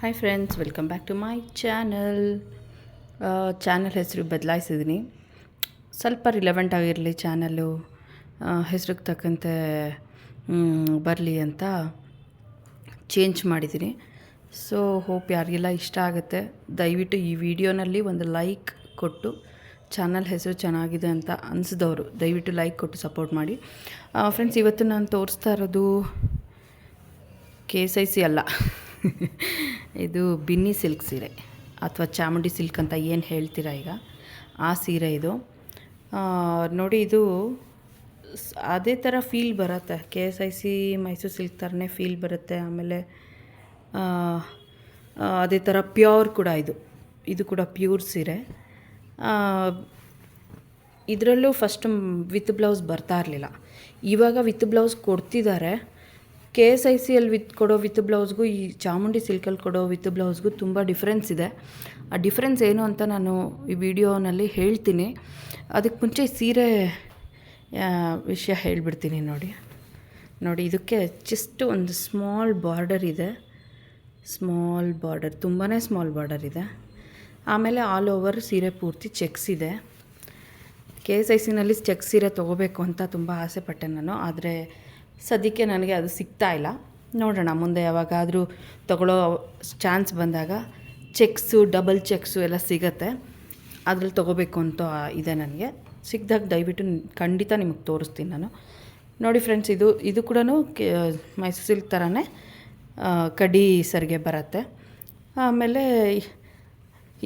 Hi friends, welcome back to my channel. Channel ಹೆಸರು ಬದಲಾಯಿಸಿದ್ದೀನಿ. ಸ್ವಲ್ಪ ರಿಲೆವೆಂಟ್ ಆಗಿರಲಿ ಚಾನಲ್ಲು, ಹೆಸ್ರಿಗೆ ತಕ್ಕಂತೆ ಬರಲಿ ಅಂತ ಚೇಂಜ್ ಮಾಡಿದ್ದೀನಿ. ಸೊ ಹೋಪ್ ಯಾರಿಗೆಲ್ಲ ಇಷ್ಟ ಆಗುತ್ತೆ, ದಯವಿಟ್ಟು ಈ ವಿಡಿಯೋನಲ್ಲಿ ಒಂದು ಲೈಕ್ ಕೊಟ್ಟು ಚಾನಲ್ ಹೆಸರು ಚೆನ್ನಾಗಿದೆ ಅಂತ ಅನಿಸಿದವರು ದಯವಿಟ್ಟು ಲೈಕ್ ಕೊಟ್ಟು ಸಪೋರ್ಟ್ ಮಾಡಿ. ಫ್ರೆಂಡ್ಸ್, ಇವತ್ತು ನಾನು ತೋರಿಸ್ತಾ ಇರೋದು ksicc ಅಲ್ಲ, ಇದು ಬಿನ್ನಿ ಸಿಲ್ಕ್ ಸೀರೆ ಅಥವಾ ಚಾಮುಂಡಿ ಸಿಲ್ಕ್ ಅಂತ ಏನು ಹೇಳ್ತೀರಾ ಈಗ, ಆ ಸೀರೆ ಇದು. ನೋಡಿ, ಇದು ಅದೇ ಥರ ಫೀಲ್ ಬರುತ್ತೆ, ksicc ಮೈಸೂರು ಸಿಲ್ಕ್ ಥರನೇ ಫೀಲ್ ಬರುತ್ತೆ. ಆಮೇಲೆ ಅದೇ ಥರ ಪ್ಯೂರ್ ಕೂಡ ಇದು ಕೂಡ ಪ್ಯೂರ್ ಸೀರೆ. ಇದರಲ್ಲೂ ಫಸ್ಟ್ ವಿತ್ ಬ್ಲೌಸ್ ಬರ್ತಾ ಇರಲಿಲ್ಲ, ಇವಾಗ ವಿತ್ ಬ್ಲೌಸ್ ಕೊಡ್ತಿದ್ದಾರೆ. ksicc ಕೊಡೋ ವಿತ್ ಬ್ಲೌಸ್ಗೂ ಈ ಚಾಮುಂಡಿ ಸಿಲ್ಕಲ್ಲಿ ಕೊಡೋ ವಿತ್ ಬ್ಲೌಸ್ಗೂ ತುಂಬ ಡಿಫ್ರೆನ್ಸ್ ಇದೆ. ಆ ಡಿಫ್ರೆನ್ಸ್ ಏನು ಅಂತ ನಾನು ಈ ವಿಡಿಯೋನಲ್ಲಿ ಹೇಳ್ತೀನಿ. ಅದಕ್ಕೆ ಮುಂಚೆ ಸೀರೆ ವಿಷಯ ಹೇಳಿಬಿಡ್ತೀನಿ. ನೋಡಿ, ಇದಕ್ಕೆ ಜಸ್ಟ್ ಒಂದು ಸ್ಮಾಲ್ ಬಾರ್ಡರ್ ಇದೆ, ಸ್ಮಾಲ್ ಬಾರ್ಡರ್, ತುಂಬಾ ಸ್ಮಾಲ್ ಬಾರ್ಡರ್ ಇದೆ. ಆಮೇಲೆ ಆಲ್ ಓವರ್ ಸೀರೆ ಪೂರ್ತಿ ಚೆಕ್ಸ್ ಇದೆ. ksicc ಚೆಕ್ಸ್ ಸೀರೆ ತೊಗೋಬೇಕು ಅಂತ ತುಂಬ ಆಸೆ ಪಟ್ಟೆ ನಾನು, ಆದರೆ ಸದ್ಯಕ್ಕೆ ನನಗೆ ಅದು ಸಿಗ್ತಾ ಇಲ್ಲ. ನೋಡೋಣ, ಮುಂದೆ ಯಾವಾಗಾದರೂ ತೊಗೊಳ್ಳೋ ಚಾನ್ಸ್ ಬಂದಾಗ ಚೆಕ್ಸು, ಡಬಲ್ ಚೆಕ್ಸು ಎಲ್ಲ ಸಿಗತ್ತೆ, ಅದ್ರಲ್ಲಿ ತೊಗೋಬೇಕು ಅಂತ ಇದೆ ನನಗೆ. ಸಿಕ್ಕಿದಾಗ ದಯವಿಟ್ಟು ಖಂಡಿತ ನಿಮಗೆ ತೋರಿಸ್ತೀನಿ ನಾನು. ನೋಡಿ ಫ್ರೆಂಡ್ಸ್, ಇದು ಕೂಡ ಮೈಸೂರು ಸಿಲ್ಕ್ ಥರನೇ ಕಡಿ ಸರಿಗೆ ಬರುತ್ತೆ. ಆಮೇಲೆ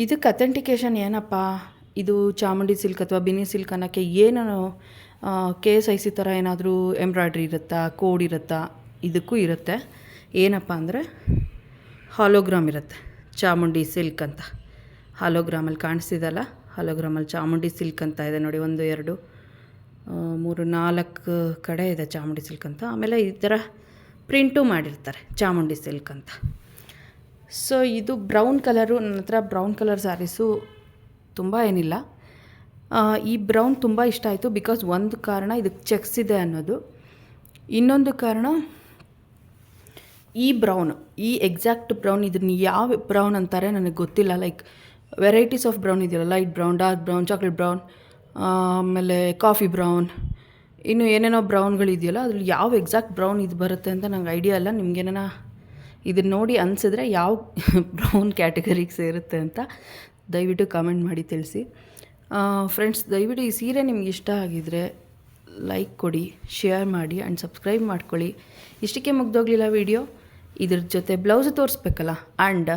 ಇದಕ್ಕೆ ಅಥೆಂಟಿಕೇಷನ್ ಏನಪ್ಪ, ಇದು ಚಾಮುಂಡಿ ಸಿಲ್ಕ್ ಅಥವಾ ಬಿನಿ ಸಿಲ್ಕ್ ಅನ್ನೋಕ್ಕೆ ಏನು ksicc ಥರ ಏನಾದರೂ ಎಂಬ್ರಾಯ್ಡ್ರಿ ಇರುತ್ತಾ, ಕೋಡ್ ಇರುತ್ತಾ? ಇದಕ್ಕೂ ಇರುತ್ತೆ. ಏನಪ್ಪ ಅಂದರೆ ಹಾಲೋಗ್ರಾಮ್ ಇರುತ್ತೆ, ಚಾಮುಂಡಿ ಸಿಲ್ಕ್ ಅಂತ. ಹಾಲೋಗ್ರಾಮಲ್ಲಿ ಕಾಣಿಸ್ತಿದಲ್ಲ, ಹಾಲೋಗ್ರಾಮಲ್ಲಿ ಚಾಮುಂಡಿ ಸಿಲ್ಕ್ ಅಂತ ಇದೆ ನೋಡಿ. 1 2 3 4 ಕಡೆ ಇದೆ ಚಾಮುಂಡಿ ಸಿಲ್ಕ್ ಅಂತ. ಆಮೇಲೆ ಈ ಥರ ಪ್ರಿಂಟು ಮಾಡಿರ್ತಾರೆ ಚಾಮುಂಡಿ ಸಿಲ್ಕ್ ಅಂತ. ಸೊ ಇದು ಬ್ರೌನ್ ಕಲರು, ನನ್ನ ಹತ್ರ ಬ್ರೌನ್ ಕಲರ್ ಸ್ಯಾರೀಸು ತುಂಬ ಏನಿಲ್ಲ. ಈ ಬ್ರೌನ್ ತುಂಬ ಇಷ್ಟ ಆಯಿತು, ಬಿಕಾಸ್ ಒಂದು ಕಾರಣ ಇದಕ್ಕೆ ಚೆಕ್ಸ್ ಇದೆ ಅನ್ನೋದು. ಇನ್ನೊಂದು ಕಾರಣ ಈ ಎಕ್ಸಾಕ್ಟ್ ಬ್ರೌನ್, ಇದನ್ನು ಯಾವ ಬ್ರೌನ್ ಅಂತಾರೆ ನನಗೆ ಗೊತ್ತಿಲ್ಲ. ಲೈಕ್ ವೆರೈಟೀಸ್ ಆಫ್ ಬ್ರೌನ್ ಇದೆಯಲ್ಲ, light brown, dark brown, chocolate brown, ಆಮೇಲೆ ಕಾಫಿ ಬ್ರೌನ್, ಇನ್ನು ಏನೇನೋ ಬ್ರೌನ್ಗಳಿದೆಯಲ್ಲ, ಅದ್ರಲ್ಲಿ ಯಾವ ಎಕ್ಸಾಕ್ಟ್ ಬ್ರೌನ್ ಇದು ಬರುತ್ತೆ ಅಂತ ನಂಗೆ ಐಡಿಯಾ ಇಲ್ಲ. ನಿಮಗೇನ ಇದನ್ನು ನೋಡಿ ಅನಿಸಿದ್ರೆ ಯಾವ ಬ್ರೌನ್ ಕ್ಯಾಟಗರಿಗೆ ಸೇರುತ್ತೆ ಅಂತ ದಯವಿಟ್ಟು ಕಾಮೆಂಟ್ ಮಾಡಿ ತಿಳಿಸಿ. ಫ್ರೆಂಡ್ಸ್, ದಯವಿಟ್ಟು ಈ ಸೀರೆ ನಿಮ್ಗೆ ಇಷ್ಟ ಆಗಿದರೆ ಲೈಕ್ ಕೊಡಿ, ಶೇರ್ ಮಾಡಿ ಆ್ಯಂಡ್ ಸಬ್ಸ್ಕ್ರೈಬ್ ಮಾಡ್ಕೊಳ್ಳಿ. ಇಷ್ಟಕ್ಕೆ ಮುಗ್ದೋಗಲಿಲ್ಲ ವಿಡಿಯೋ, ಇದ್ರ ಜೊತೆ ಬ್ಲೌಸ್ ತೋರಿಸ್ಬೇಕಲ್ಲ. ಆ್ಯಂಡ್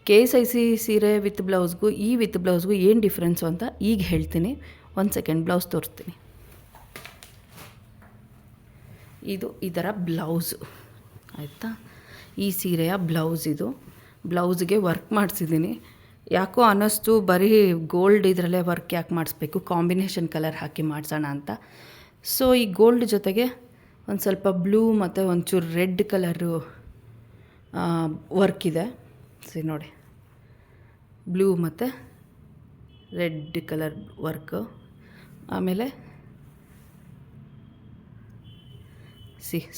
ksicc ಸೀರೆ ವಿತ್ ಬ್ಲೌಸ್ಗೂ ಈ ವಿತ್ ಬ್ಲೌಸ್ಗೂ ಏನು ಡಿಫ್ರೆನ್ಸು ಅಂತ ಈಗ ಹೇಳ್ತೀನಿ. 1 ಸೆಕೆಂಡ್, ಬ್ಲೌಸ್ ತೋರಿಸ್ತೀನಿ. ಇದು ಇದರ ಬ್ಲೌಸು ಆಯಿತಾ, ಈ ಸೀರೆಯ ಬ್ಲೌಸ್. ಇದು ಬ್ಲೌಸ್ಗೆ ವರ್ಕ್ ಮಾಡಿಸಿದ್ದೀನಿ. ಯಾಕೋ ಅನ್ನಿಸ್ತು ಬರೀ ಗೋಲ್ಡ್ ಇದರಲ್ಲೇ ವರ್ಕ್ ಯಾಕೆ ಮಾಡಿಸ್ಬೇಕು, ಕಾಂಬಿನೇಷನ್ ಕಲರ್ ಹಾಕಿ ಮಾಡಿಸೋಣ ಅಂತ. ಸೊ ಈ ಗೋಲ್ಡ್ ಜೊತೆಗೆ ಒಂದು ಸ್ವಲ್ಪ ಬ್ಲೂ ಮತ್ತು ಒಂಚೂರು ರೆಡ್ ಕಲರು ವರ್ಕ್ ಇದೆ. ನೋಡಿ, ಬ್ಲೂ ಮತ್ತು ರೆಡ್ ಕಲರ್ ವರ್ಕು. ಆಮೇಲೆ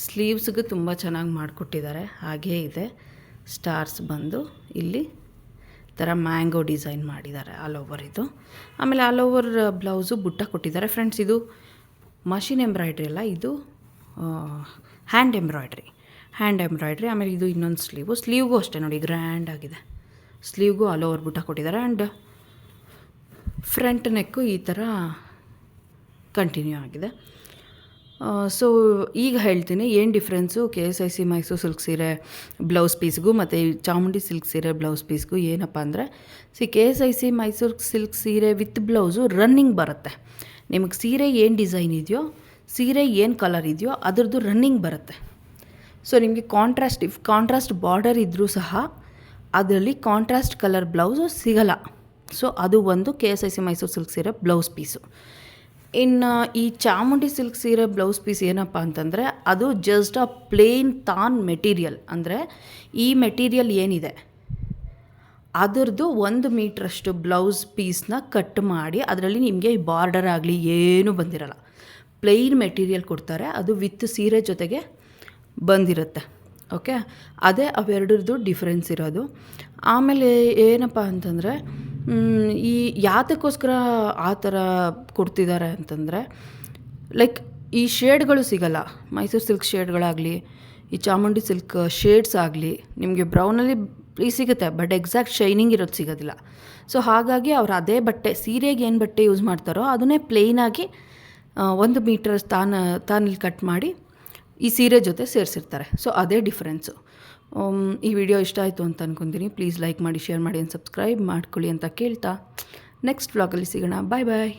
ಸ್ಲೀವ್ಸ್ಗೂ ತುಂಬ ಚೆನ್ನಾಗಿ ಮಾಡಿಕೊಟ್ಟಿದ್ದಾರೆ. ಹಾಗೇ ಇದೆ ಸ್ಟಾರ್ಸ್ ಬಂದು ಇಲ್ಲಿ ಥರ ಮ್ಯಾಂಗೋ ಡಿಸೈನ್ ಮಾಡಿದ್ದಾರೆ ಆಲ್ ಓವರ್ ಇದು. ಆಮೇಲೆ ಆಲ್ ಓವರ್ ಬ್ಲೌಸು ಬುಟ್ಟ ಕೊಟ್ಟಿದ್ದಾರೆ. ಫ್ರೆಂಡ್ಸ್, ಇದು ಮಷಿನ್ ಎಂಬ್ರಾಯ್ಡ್ರಿ ಅಲ್ಲ, ಇದು ಹ್ಯಾಂಡ್ ಎಂಬ್ರಾಯ್ಡ್ರಿ. ಆಮೇಲೆ ಇದು ಇನ್ನೊಂದು ಸ್ಲೀವ್ಗೂ ಅಷ್ಟೇ ನೋಡಿ, ಗ್ರ್ಯಾಂಡ್ ಆಗಿದೆ. ಸ್ಲೀವ್ಗೂ ಆಲ್ ಓವರ್ ಬುಟ್ಟ ಕೊಟ್ಟಿದ್ದಾರೆ. ಆ್ಯಂಡ್ ಫ್ರಂಟ್ ನೆಕ್ಕು ಈ ಥರ ಕಂಟಿನ್ಯೂ ಆಗಿದೆ. ಸೊ ಈಗ ಹೇಳ್ತೀನಿ ಏನು ಡಿಫ್ರೆನ್ಸು ksicc ಮೈಸೂರು ಸಿಲ್ಕ್ ಸೀರೆ ಬ್ಲೌಸ್ ಪೀಸ್ಗೂ ಮತ್ತು ಚಾಮುಂಡಿ ಸಿಲ್ಕ್ ಸೀರೆ ಬ್ಲೌಸ್ ಪೀಸ್ಗೂ. ಏನಪ್ಪ ಅಂದರೆ, ksicc ಮೈಸೂರು ಸಿಲ್ಕ್ ಸೀರೆ ವಿತ್ ಬ್ಲೌಸು ರನ್ನಿಂಗ್ ಬರುತ್ತೆ. ನಿಮಗೆ ಸೀರೆ ಏನು ಡಿಸೈನ್ ಇದೆಯೋ, ಸೀರೆ ಏನು ಕಲರ್ ಇದೆಯೋ ಅದ್ರದ್ದು ರನ್ನಿಂಗ್ ಬರುತ್ತೆ. ಸೊ ನಿಮಗೆ ಕಾಂಟ್ರಾಸ್ಟ್ ಬಾರ್ಡರ್ ಇದ್ದರೂ ಸಹ ಅದರಲ್ಲಿ ಕಾಂಟ್ರಾಸ್ಟ್ ಕಲರ್ ಬ್ಲೌಸು ಸಿಗಲ್ಲ. ಸೊ ಅದು ಒಂದು ksicc ಮೈಸೂರು ಸಿಲ್ಕ್ ಸೀರೆ ಬ್ಲೌಸ್ ಪೀಸು. ಇನ್ನು ಈ ಚಾಮುಂಡಿ ಸಿಲ್ಕ್ ಸೀರೆ ಬ್ಲೌಸ್ ಪೀಸ್ ಏನಪ್ಪ ಅಂತಂದರೆ, ಅದು ಜಸ್ಟ್ ಪ್ಲೇನ್ ತಾನ್ ಮೆಟೀರಿಯಲ್. ಅಂದರೆ ಈ ಮೆಟೀರಿಯಲ್ ಏನಿದೆ ಅದರದ್ದು 1 ಮೀಟ್ರಷ್ಟು ಬ್ಲೌಸ್ ಪೀಸ್ನ ಕಟ್ ಮಾಡಿ ಅದರಲ್ಲಿ ನಿಮಗೆ ಬಾರ್ಡರ್ ಆಗಲಿ ಏನೂ ಬಂದಿರಲ್ಲ, ಪ್ಲೇನ್ ಮೆಟೀರಿಯಲ್ ಕೊಡ್ತಾರೆ. ಅದು ವಿತ್ ಸೀರೆ ಜೊತೆಗೆ ಬಂದಿರುತ್ತೆ. ಓಕೆ, ಅದೇ ಅವೆರಡರದ್ದು ಡಿಫ್ರೆನ್ಸ್ ಇರೋದು. ಆಮೇಲೆ ಏನಪ್ಪ ಅಂತಂದರೆ ಈ ಯಾತಕ್ಕೋಸ್ಕರ ಆ ಥರ ಕೊಡ್ತಿದ್ದಾರೆ ಅಂತಂದರೆ, ಲೈಕ್ ಈ ಶೇಡ್ಗಳು ಸಿಗಲ್ಲ. ಮೈಸೂರು ಸಿಲ್ಕ್ ಶೇಡ್ಗಳಾಗಲಿ, ಈ ಚಾಮುಂಡಿ ಸಿಲ್ಕ್ ಶೇಡ್ಸ್ ಆಗಲಿ ನಿಮಗೆ ಬ್ರೌನಲ್ಲಿ ಸಿಗುತ್ತೆ, ಬಟ್ ಎಕ್ಸಾಕ್ಟ್ ಶೈನಿಂಗ್ ಇರೋದು ಸಿಗೋದಿಲ್ಲ. ಸೊ ಹಾಗಾಗಿ ಅವ್ರು ಅದೇ ಬಟ್ಟೆ, ಸೀರೆಗೆ ಏನು ಬಟ್ಟೆ ಯೂಸ್ ಮಾಡ್ತಾರೋ ಅದನ್ನೇ ಪ್ಲೇನಾಗಿ 1 ಮೀಟರ್ ತಾನಲ್ಲಿ ಕಟ್ ಮಾಡಿ ಈ ಸೀರೆ ಜೊತೆ ಸೇರಿಸಿರ್ತಾರೆ. ಸೊ ಅದೇ ಡಿಫ್ರೆನ್ಸು. ಈ ವಿಡಿಯೋ ಇಷ್ಟ ಆಯಿತು ಅಂತ ಅಂದ್ಕೊತೀನಿ. ಪ್ಲೀಸ್ ಲೈಕ್ ಮಾಡಿ, ಶೇರ್ ಮಾಡಿ, ಸಬ್ಸ್ಕ್ರೈಬ್ ಮಾಡ್ಕೊಳ್ಳಿ ಅಂತ ಕೇಳ್ತಾ ನೆಕ್ಸ್ಟ್ ವ್ಲಾಗಲ್ಲಿ ಸಿಗೋಣ. ಬಾಯ್ ಬಾಯ್.